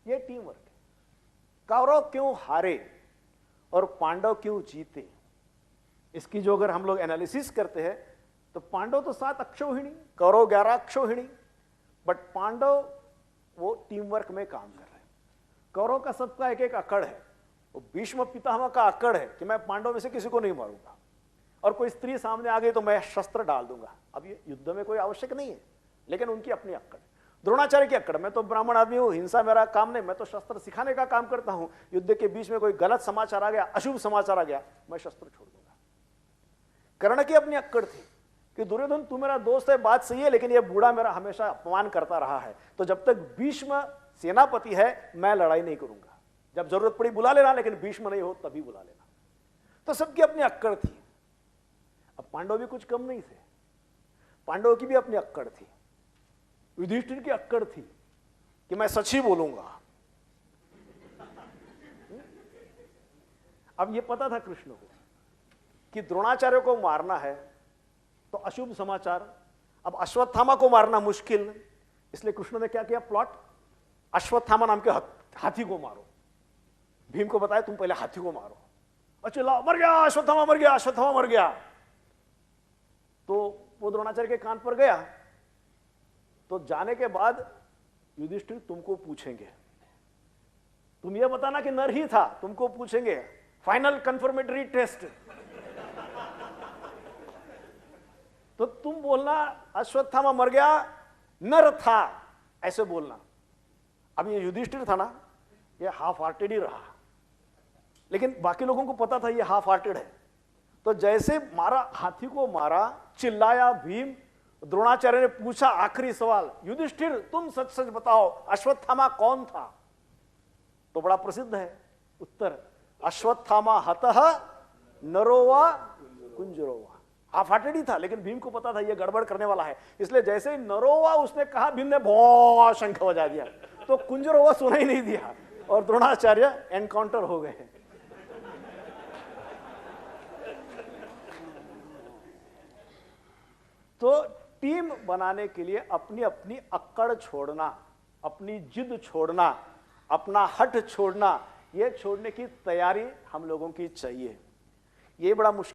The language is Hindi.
ये टीम वर्क है। कौरव क्यों हारे और पांडव क्यों जीते, इसकी जो अगर हम लोग एनालिसिस करते हैं तो पांडव तो 7 अक्षौहिणी, कौरव 11 अक्षौहिणी, बट पांडव वो टीम वर्क में काम कर रहे हैं। कौरव का सबका एक एक अकड़ है, वो भीष्म पितामह का अकड़ है कि मैं पांडव में से किसी को नहीं मारूंगा, और कोई स्त्री सामने आ गई तो मैं शस्त्र डाल दूंगा। अब ये युद्ध में कोई आवश्यक नहीं है, लेकिन उनकी अपनी अक्कड़। द्रोणाचार्य की अक्कड़, मैं तो ब्राह्मण आदमी हूं, हिंसा मेरा काम नहीं, मैं तो शस्त्र सिखाने का काम करता हूं, युद्ध के बीच में कोई गलत समाचार आ गया, अशुभ समाचार आ गया, मैं शस्त्र छोड़ दूंगा। कर्ण की अपनी अक्कड़ थी कि दुर्योधन तू मेरा दोस्त है, बात सही है, लेकिन ये बूढ़ा मेरा हमेशा अपमान करता रहा है, तो जब तक भीष्म सेनापति है मैं लड़ाई नहीं करूंगा, जब जरूरत पड़ी बुला लेना, लेकिन भीष्म नहीं हो तभी बुला लेना। तो सबकी अपनी अक्कड़ थी। अब पांडव भी कुछ कम नहीं थे, पांडव की भी अपनी अक्कड़ थी। युधिष्ठिर की अक्कड़ थी कि मैं सच ही बोलूंगा। अब ये पता था कृष्ण को कि द्रोणाचार्य को मारना है तो अशुभ समाचार, अब अश्वत्थामा को मारना मुश्किल, इसलिए कृष्ण ने क्या किया प्लॉट, अश्वत्थामा नाम के हाथी को मारो। भीम को बताया तुम पहले हाथी को मारो, और चिल्लाओ मर गया अश्वत्थामा, मर गया अश्वत्थामा, मर गया। तो वो द्रोणाचार्य के कान पर गया, तो जाने के बाद युधिष्ठिर तुमको पूछेंगे, तुम ये बताना कि नर ही था, तुमको पूछेंगे फाइनल कंफर्मेटरी टेस्ट, तो तुम बोलना अश्वत्थामा मर गया, नर था, ऐसे बोलना। अब ये युधिष्ठिर था ना, ये हाफ हार्टेड ही रहा, लेकिन बाकी लोगों को पता था ये हाफ हार्टेड है। तो जैसे मारा, हाथी को मारा, चिल्लाया भीम, द्रोणाचार्य ने पूछा आखिरी सवाल, युधिष्ठिर तुम सच सच बताओ अश्वत्थामा कौन था? तो बड़ा प्रसिद्ध है उत्तर, अश्वत्थामा हतः नरोवा कुंजरोवा। हाफ हार्टेड ही था, लेकिन भीम को पता था ये गड़बड़ करने वाला है, इसलिए जैसे ही नरोवा उसने कहा, भीम ने भौ शंख बजा दिया, तो कुंजरोवा सुना ही नहीं दिया, और द्रोणाचार्य एनकाउंटर हो गए। तो टीम बनाने के लिए अपनी अपनी अक्कड़ छोड़ना, अपनी जिद छोड़ना, अपना हट छोड़ना, ये छोड़ने की तैयारी हम लोगों की चाहिए। ये बड़ा मुश्किल